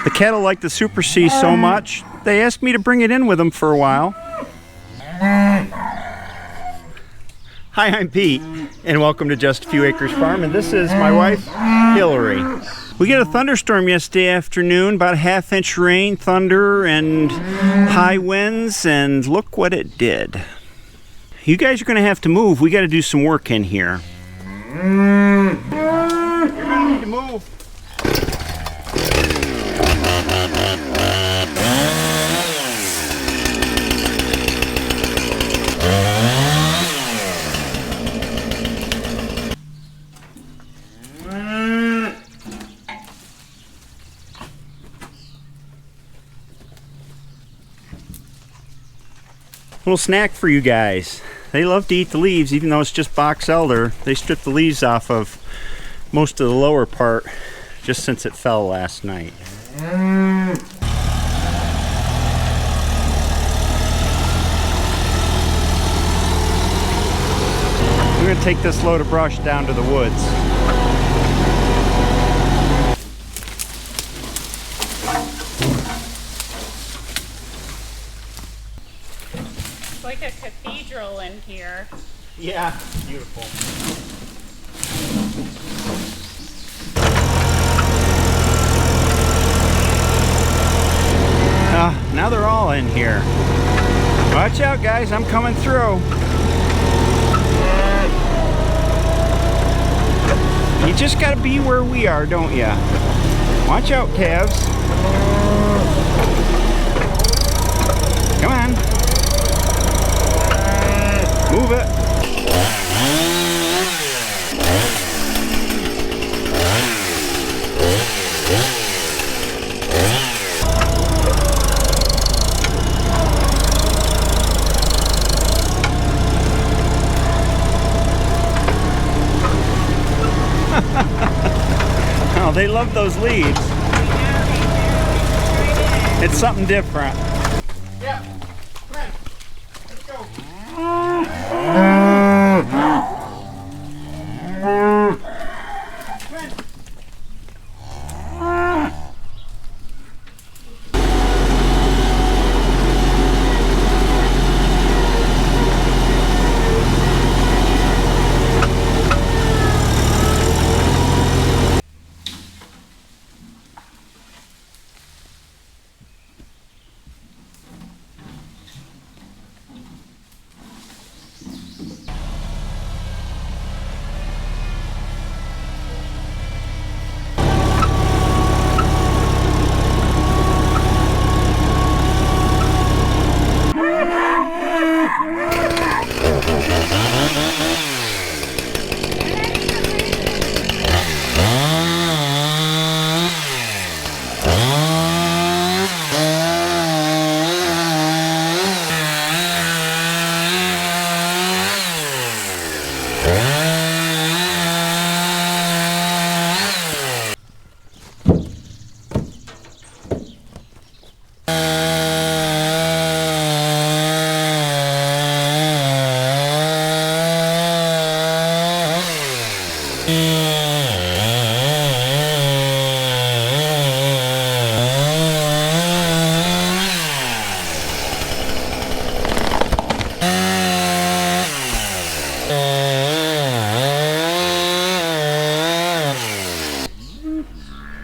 The cattle like the Super C so much, they asked me to bring it in with them for a while. Hi, I'm Pete, and welcome to Just a Few Acres Farm, and this is my wife, Hillary. We get a thunderstorm yesterday afternoon, about a half-inch rain, thunder, and high winds, and look what it did. You guys are going to have to move. We got to do some work in here. You're going to need to move. Little snack for you guys. They love to eat the leaves, even though it's just box elder. They strip the leaves off of most of the lower part just since it fell last night. We're going to take this load of brush down to the woods. It's like a cathedral in here. Yeah, beautiful. Now they're all in here. Watch out, guys, I'm coming through. You just gotta be where we are, don't ya? Watch out, calves. Come on. Move it. Oh, they love those leaves. It's something different. Yeah, come on. Let's go.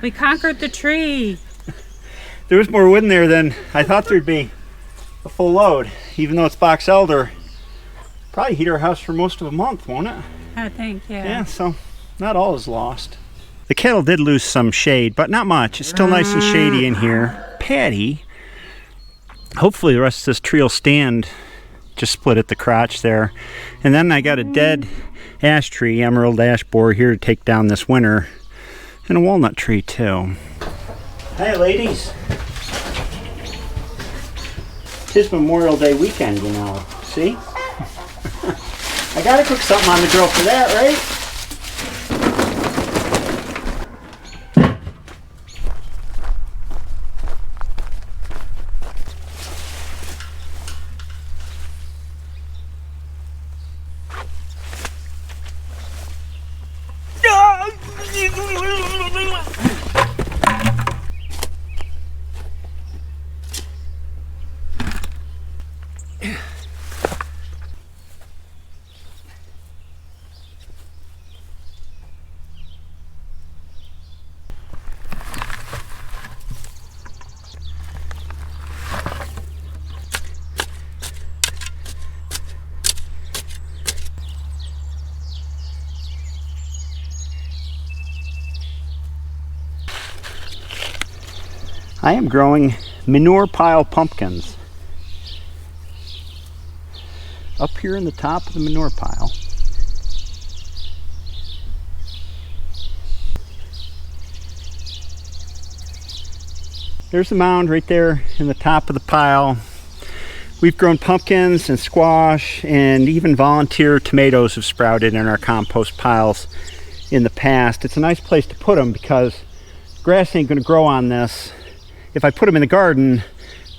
We conquered the tree. There was more wood in there than I thought there'd be. A full load, even though it's box elder. Probably heat our house for most of a month, won't it? I think, yeah. Yeah, so not all is lost. The cattle did lose some shade, but not much. It's still nice and shady in here. Patty, hopefully the rest of this tree will stand. Just split at the crotch there. And then I got a dead ash tree, emerald ash borer here to take down this winter. And a walnut tree too. Hey ladies. It's Memorial Day weekend, you know. See? I gotta cook something on the grill for that, right? I am growing manure pile pumpkins up here in the top of the manure pile. There's the mound right there in the top of the pile. We've grown pumpkins and squash, and even volunteer tomatoes have sprouted in our compost piles in the past. It's a nice place to put them because grass ain't going to grow on this. If I put them in the garden,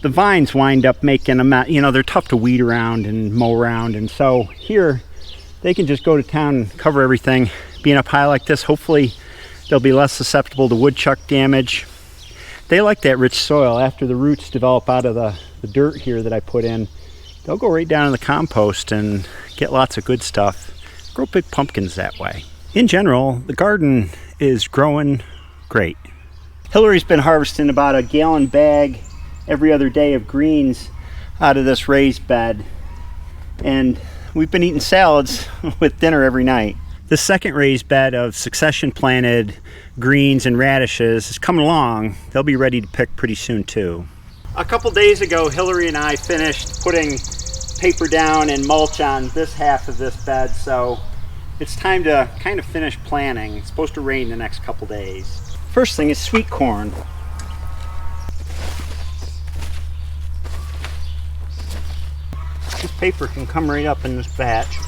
the vines wind up making them, they're tough to weed around and mow around, and so here they can just go to town and cover everything. Being up high like this, hopefully they'll be less susceptible to woodchuck damage. They like that rich soil. After the roots develop out of the dirt here that I put in, they'll go right down in the compost and get lots of good stuff. Grow big pumpkins that way. In general, the garden is growing great. Hillary's been harvesting about a gallon bag every other day of greens out of this raised bed, and we've been eating salads with dinner every night. The second raised bed of succession planted greens and radishes is coming along. They'll be ready to pick pretty soon too. A couple days ago, Hillary and I finished putting paper down and mulch on this half of this bed, so it's time to kind of finish planting. It's supposed to rain the next couple days. First thing is sweet corn. This paper can come right up in this batch.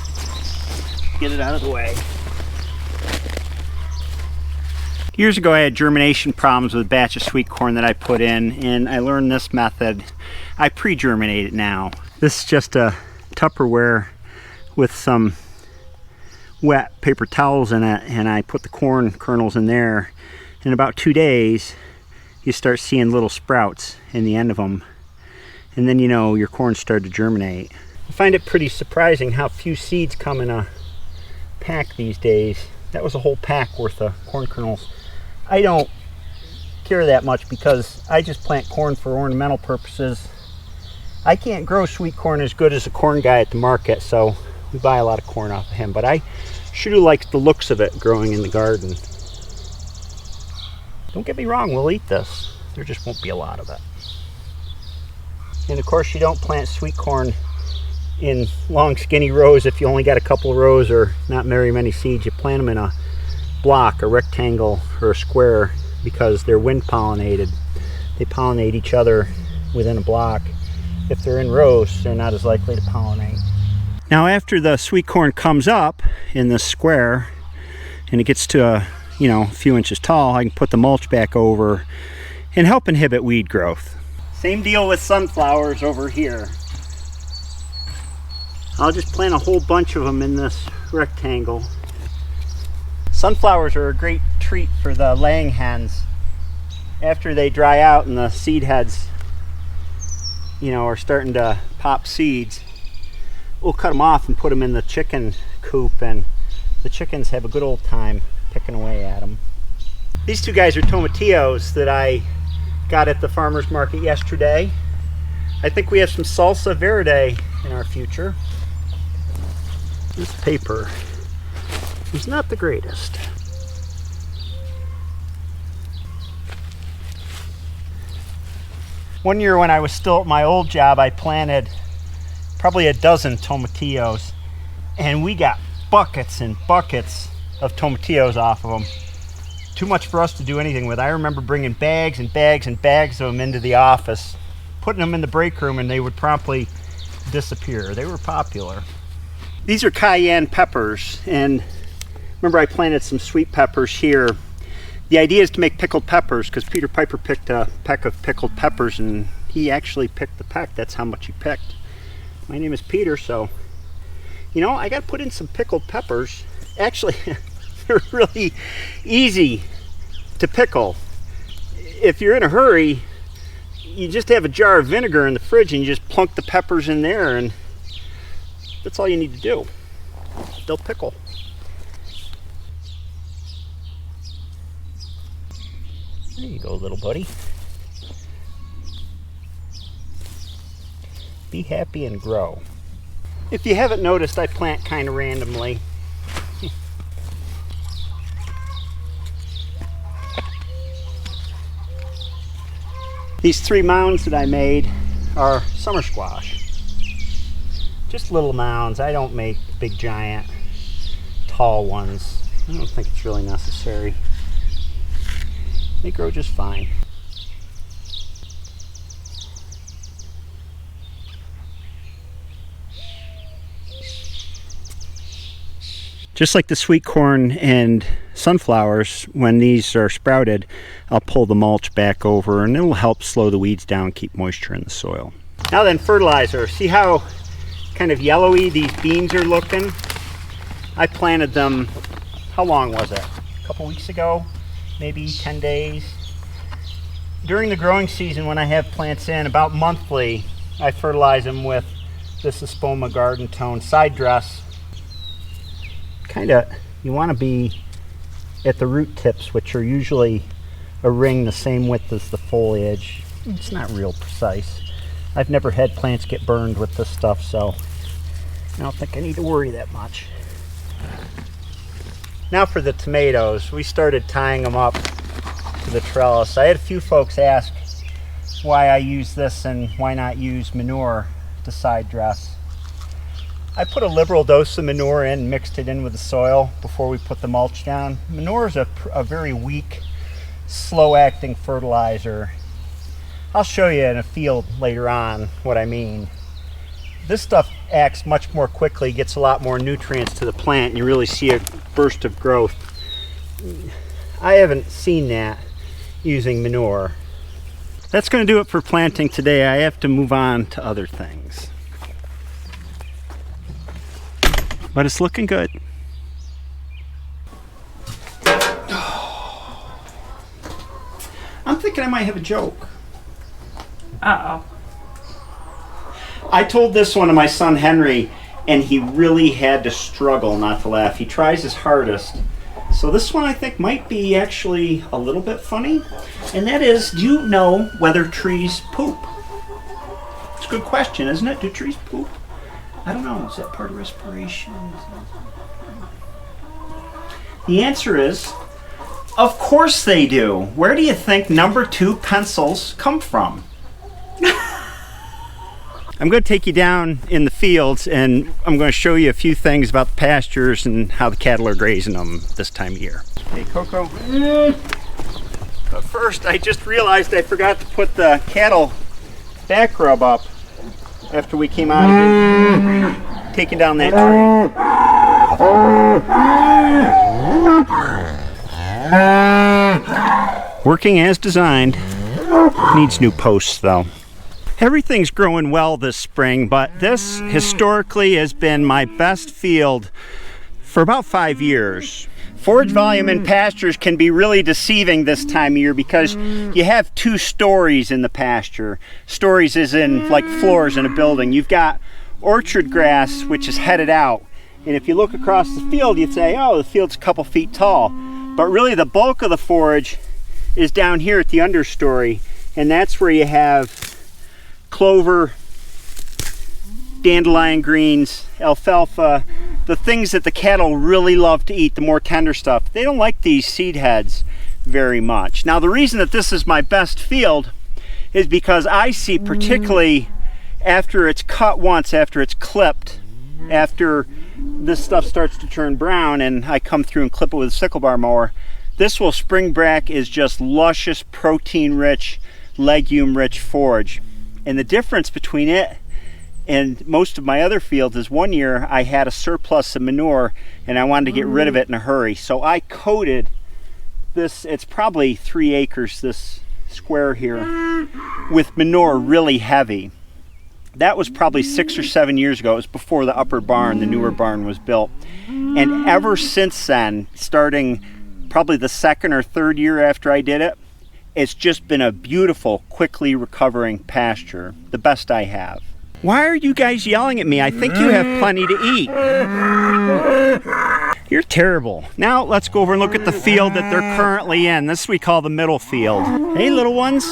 Get it out of the way. Years ago I had germination problems with a batch of sweet corn that I put in, and I learned this method. I pre-germinate it now. This is just a Tupperware with some wet paper towels in it, and I put the corn kernels in there. In about 2 days you start seeing little sprouts in the end of them, and then your corn started to germinate. I find it pretty surprising how few seeds come in a pack these days. That was a whole pack worth of corn kernels. I don't care that much because I just plant corn for ornamental purposes. I can't grow sweet corn as good as a corn guy at the market, so we buy a lot of corn off of him, but I sure do like the looks of it growing in the garden. Don't get me wrong, we'll eat this. There just won't be a lot of it. And of course you don't plant sweet corn in long skinny rows if you only got a couple rows or not very many seeds. You plant them in a block, a rectangle, or a square because they're wind pollinated. They pollinate each other within a block. If they're in rows, they're not as likely to pollinate. Now after the sweet corn comes up in this square and it gets to a few inches tall, I can put the mulch back over and help inhibit weed growth. Same deal with sunflowers over here. I'll just plant a whole bunch of them in this rectangle. Sunflowers are a great treat for the laying hens. After they dry out and the seed heads, are starting to pop seeds, we'll cut them off and put them in the chicken coop, and the chickens have a good old time picking away at them. These two guys are tomatillos that I got at the farmer's market yesterday. I think we have some salsa verde in our future. This paper is not the greatest. One year when I was still at my old job, I planted probably a dozen tomatillos, and we got buckets and buckets of tomatillos off of them. Too much for us to do anything with. I remember bringing bags and bags and bags of them into the office, putting them in the break room, and they would promptly disappear. They were popular. These are cayenne peppers, and remember I planted some sweet peppers here. The idea is to make pickled peppers because Peter Piper picked a peck of pickled peppers, and he actually picked the peck. That's how much he picked. My name is Peter, so I got to put in some pickled peppers. Actually, they're really easy to pickle. If you're in a hurry, you just have a jar of vinegar in the fridge and you just plunk the peppers in there, and that's all you need to do. They'll pickle. There you go, little buddy. Be happy and grow. If you haven't noticed, I plant kind of randomly. These 3 mounds that I made are summer squash. Just little mounds. I don't make big giant tall ones. I don't think it's really necessary. They grow just fine. Just like the sweet corn and sunflowers, when these are sprouted, I'll pull the mulch back over and it'll help slow the weeds down, keep moisture in the soil. Now then, fertilizer. See how kind of yellowy these beans are looking? I planted them, how long was it? A couple weeks ago, maybe 10 days. During the growing season, when I have plants in, about monthly, I fertilize them with this Espoma Garden Tone side dress. You want to be at the root tips, which are usually a ring the same width as the foliage. It's not real precise. I've never had plants get burned with this stuff, so I don't think I need to worry that much. Now for the tomatoes. We started tying them up to the trellis. I had a few folks ask why I use this and why not use manure to side dress. I put a liberal dose of manure in, mixed it in with the soil before we put the mulch down. Manure is a very weak, slow-acting fertilizer. I'll show you in a field later on what I mean. This stuff acts much more quickly, gets a lot more nutrients to the plant, and you really see a burst of growth. I haven't seen that using manure. That's going to do it for planting today. I have to move on to other things. But it's looking good. I'm thinking I might have a joke. Uh-oh. I told this one to my son Henry, and he really had to struggle not to laugh. He tries his hardest. So this one I think might be actually a little bit funny. And that is, do you know whether trees poop? It's a good question, isn't it? Do trees poop? I don't know. Is that part of respiration? The answer is, of course they do. Where do you think number 2 pencils come from? I'm going to take you down in the fields and I'm going to show you a few things about the pastures and how the cattle are grazing them this time of year. Hey, Coco. But first, I just realized I forgot to put the cattle back rub up after we came out of taking down that tree. Working as designed. Needs new posts though. Everything's growing well this spring, but this historically has been my best field for about 5 years. Forage volume in pastures can be really deceiving this time of year because you have 2 stories in the pasture. Stories is in like floors in a building. You've got orchard grass, which is headed out. And if you look across the field, you'd say, oh, the field's a couple feet tall. But really the bulk of the forage is down here at the understory. And that's where you have clover, dandelion greens, alfalfa, the things that the cattle really love to eat, the more tender stuff. They don't like these seed heads very much. Now the reason that this is my best field is because I see, particularly after it's cut once, after it's clipped, after this stuff starts to turn brown and I come through and clip it with a sickle bar mower, this will spring back is just luscious, protein rich, legume rich forage. And the difference between it and most of my other fields is one year I had a surplus of manure and I wanted to get rid of it in a hurry. So I coated this, it's probably 3 acres, this square here, with manure really heavy. That was probably 6 or 7 years ago. It was before the upper barn, the newer barn was built. And ever since then, starting probably the 2nd or 3rd year after I did it, it's just been a beautiful, quickly recovering pasture, the best I have. Why are you guys yelling at me? I think you have plenty to eat. You're terrible. Now let's go over and look at the field that they're currently in. This we call the middle field. Hey, little ones.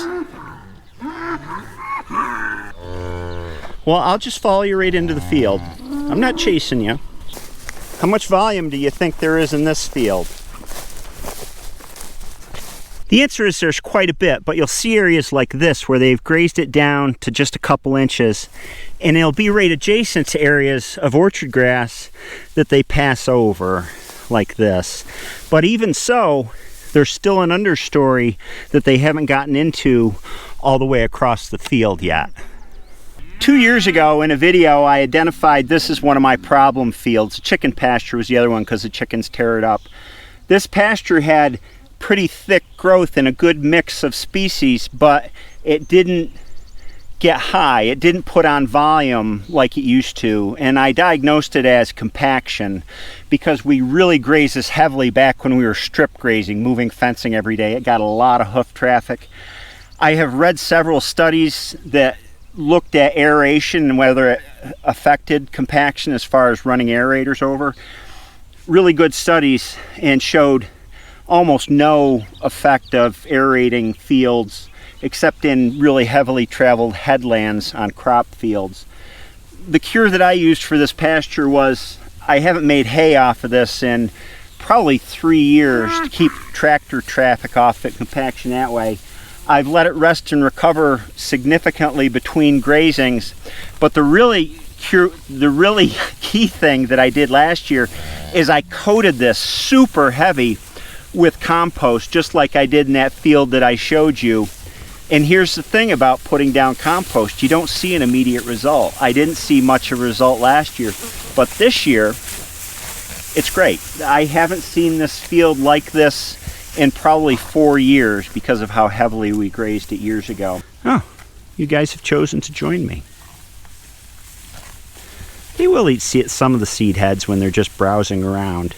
Well, I'll just follow you right into the field. I'm not chasing you. How much volume do you think there is in this field? The answer is there's quite a bit, but you'll see areas like this where they've grazed it down to just a couple inches, and it'll be right adjacent to areas of orchard grass that they pass over like this. But even so, there's still an understory that they haven't gotten into all the way across the field yet. 2 years ago in a video, I identified this as one of my problem fields. Chicken pasture was the other one because the chickens tear it up. This pasture had pretty thick growth and a good mix of species, but it didn't get high. It didn't put on volume like it used to, and I diagnosed it as compaction because we really grazed this heavily back when we were strip grazing, moving fencing every day. It got a lot of hoof traffic. I have read several studies that looked at aeration and whether it affected compaction as far as running aerators over. Really good studies, and showed almost no effect of aerating fields except in really heavily traveled headlands on crop fields. The cure that I used for this pasture was, I haven't made hay off of this in probably 3 years to keep tractor traffic off it, compaction that way. I've let it rest and recover significantly between grazings, but the really key thing that I did last year is I coated this super heavy with compost, just like I did in that field that I showed you. And here's the thing about putting down compost, you don't see an immediate result. I didn't see much of a result last year, but this year it's great. I haven't seen this field like this in probably 4 years because of how heavily we grazed it years ago. Oh, you guys have chosen to join me. They will eat some of the seed heads when they're just browsing around.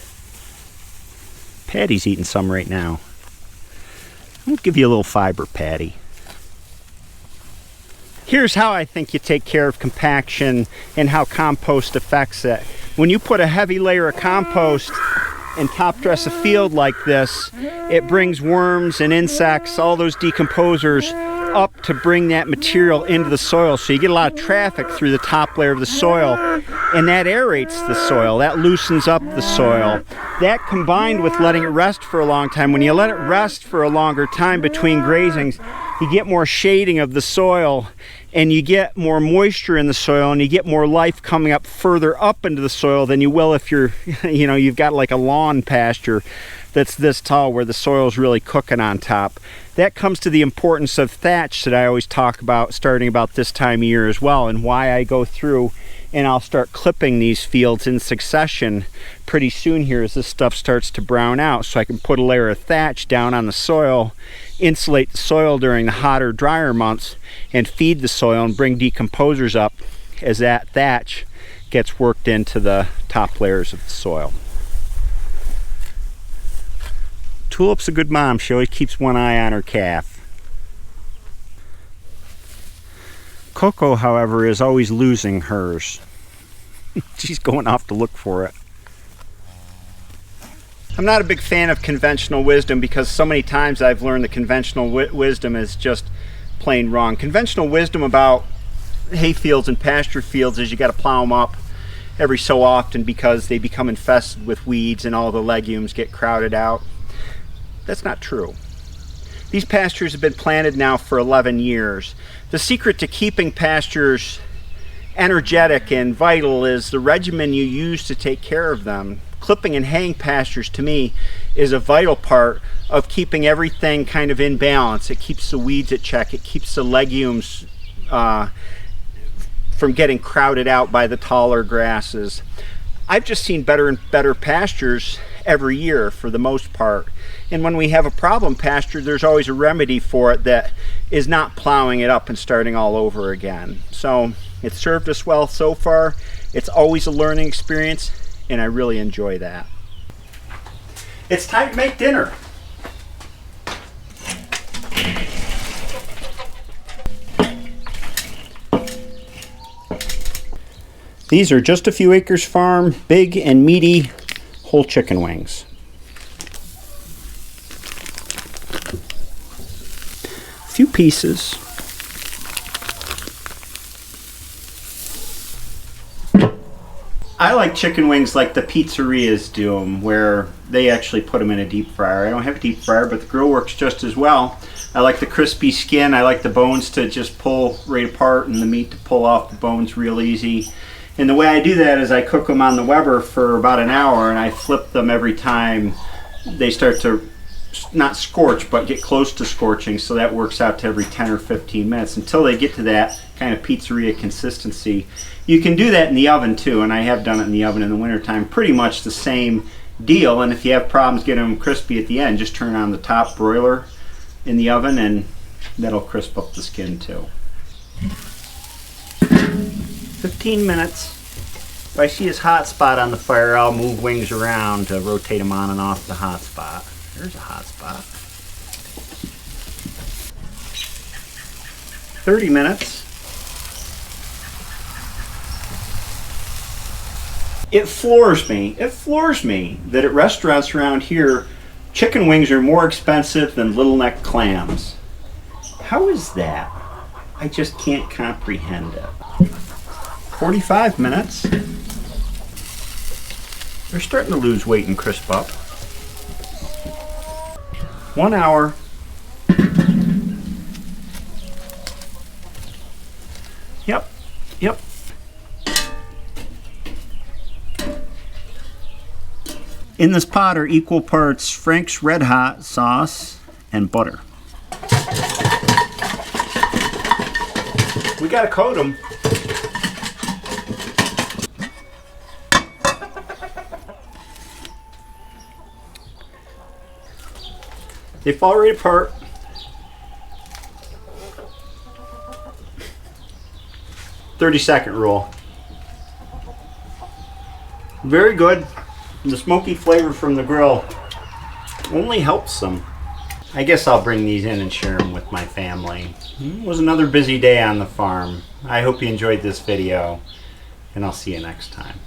Patty's eating some right now. I'll give you a little fiber, Patty. Here's how I think you take care of compaction and how compost affects it. When you put a heavy layer of compost and top dress a field like this, it brings worms and insects, all those decomposers, up to bring that material into the soil. So you get a lot of traffic through the top layer of the soil, and that aerates the soil, that loosens up the soil. That combined with letting it rest for a long time, when you let it rest for a longer time between grazings, you get more shading of the soil, and you get more moisture in the soil, and you get more life coming up further up into the soil than you will if you're, you've got like a lawn pasture that's this tall where the soil's really cooking on top. That comes to the importance of thatch that I always talk about starting about this time of year as well, and why I go through and I'll start clipping these fields in succession pretty soon here as this stuff starts to brown out, so I can put a layer of thatch down on the soil, insulate the soil during the hotter, drier months, and feed the soil and bring decomposers up as that thatch gets worked into the top layers of the soil. Tulip's a good mom. She always keeps one eye on her calf. Coco, however, is always losing hers. She's going off to look for it. I'm not a big fan of conventional wisdom because so many times I've learned that conventional wisdom is just plain wrong. Conventional wisdom about hay fields and pasture fields is you got to plow them up every so often because they become infested with weeds and all the legumes get crowded out. That's not true. These pastures have been planted now for 11 years. The secret to keeping pastures energetic and vital is the regimen you use to take care of them. Clipping and haying pastures, to me, is a vital part of keeping everything kind of in balance. It keeps the weeds at check. It keeps the legumes from getting crowded out by the taller grasses. I've just seen better and better pastures every year for the most part. And when we have a problem pasture, there's always a remedy for it that is not plowing it up and starting all over again. So it's served us well so far. It's always a learning experience, and I really enjoy that. It's time to make dinner. These are Just a Few Acres Farm big and meaty whole chicken wings. A few pieces. I like chicken wings like the pizzerias do them, where they actually put them in a deep fryer. I don't have a deep fryer, but the grill works just as well. I like the crispy skin. I like the bones to just pull right apart and the meat to pull off the bones real easy. And the way I do that is I cook them on the Weber for about an hour, and I flip them every time they start to not scorch, but get close to scorching. So that works out to every 10 or 15 minutes until they get to that kind of pizzeria consistency. You can do that in the oven too, and I have done it in the oven in the wintertime. Pretty much the same deal, and if you have problems getting them crispy at the end, just turn on the top broiler in the oven and that'll crisp up the skin too. 15 minutes. If I see his hot spot on the fire, I'll move wings around to rotate them on and off the hot spot. There's a hot spot. 30 minutes. It floors me that at restaurants around here, chicken wings are more expensive than little neck clams. How is that? I just can't comprehend it. 45 minutes. They're starting to lose weight and crisp up. 1 hour. Yep. In this pot are equal parts Frank's Red Hot sauce and butter. We gotta coat them. They fall right apart. "30-second rule." Very good. The smoky flavor from the grill only helps them. I guess I'll bring these in and share them with my family. It was another busy day on the farm. I hope you enjoyed this video, and I'll see you next time.